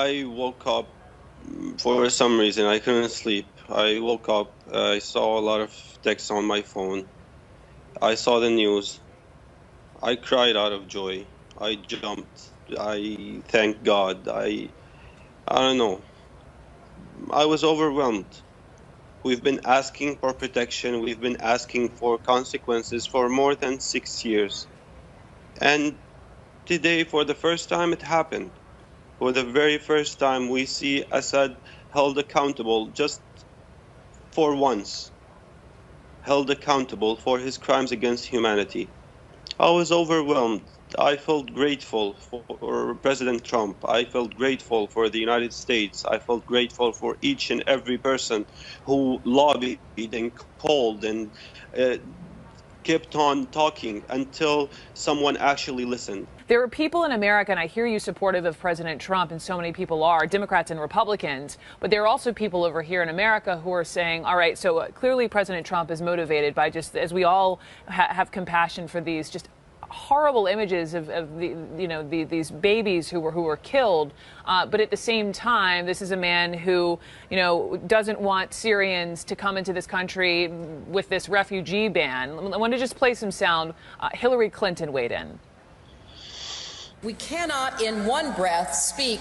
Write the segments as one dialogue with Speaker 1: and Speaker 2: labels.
Speaker 1: I woke up for some reason. I couldn't sleep. I woke up. I saw a lot of texts on my phone. I saw the news. I cried out of joy. I jumped. I thanked God. I don't know. I was overwhelmed. We've been asking for protection. We've been asking for consequences for more than 6 years. And today, for the first time, it happened. For the very first time, we see Assad held accountable just for once, held accountable for his crimes against humanity. I was overwhelmed. I felt grateful for President Trump. I felt grateful for the United States. I felt grateful for each and every person who lobbied and called and kept on talking until someone actually listened.
Speaker 2: There are people in America, and I hear you supportive of President Trump, and so many people are, Democrats and Republicans, but there are also people over here in America who are saying, all right, so clearly President Trump is motivated by just, as we all have compassion for these just horrible images of these babies who were killed, but at the same time, this is a man who doesn't want Syrians to come into this country with this refugee ban. I want to just play some sound. Hillary Clinton weighed in.
Speaker 3: We cannot in one breath speak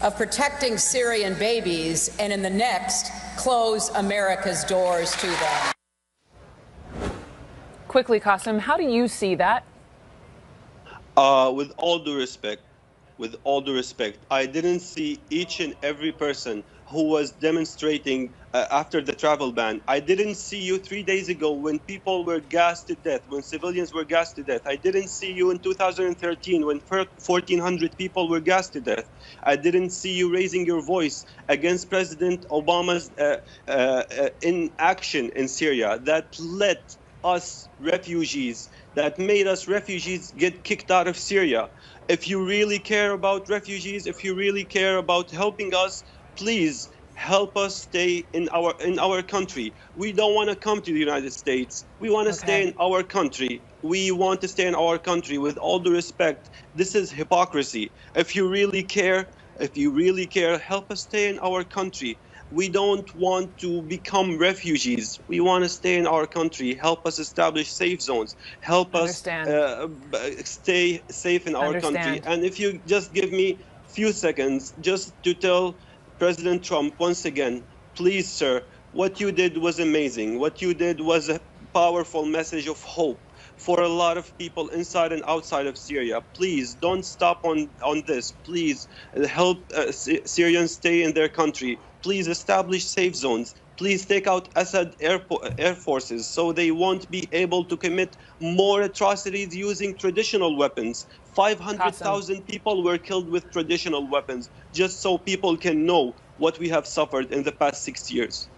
Speaker 3: of protecting Syrian babies and in the next close America's doors to them.
Speaker 2: Quickly, Qasim, how do you see that?
Speaker 1: With all due respect, I didn't see each and every person who was demonstrating after the travel ban. I didn't see you 3 days ago when people were gassed to death, when civilians were gassed to death. I didn't see you in 2013 when 1,400 people were gassed to death. I didn't see you raising your voice against President Obama's inaction in Syria that let us refugees, that made us refugees get kicked out of Syria. If you really care about refugees, if you really care about helping us, please help us stay in our country. We don't want to come to the United States. We want to stay in our country. We want to stay in our country. With all due respect, this is hypocrisy. If you really care, help us stay in our country. We don't want to become refugees. We want to stay in our country. Help us establish safe zones. Help us stay safe in our country. And if you just give me a few seconds just to tell President Trump once again, please, sir, what you did was amazing. What you did was a powerful message of hope for a lot of people inside and outside of Syria. Please don't stop on this. Please help Syrians stay in their country. Please establish safe zones. Please take out Assad air forces so they won't be able to commit more atrocities using traditional weapons. 500,000 people were killed with traditional weapons, just so people can know what we have suffered in the past 6 years.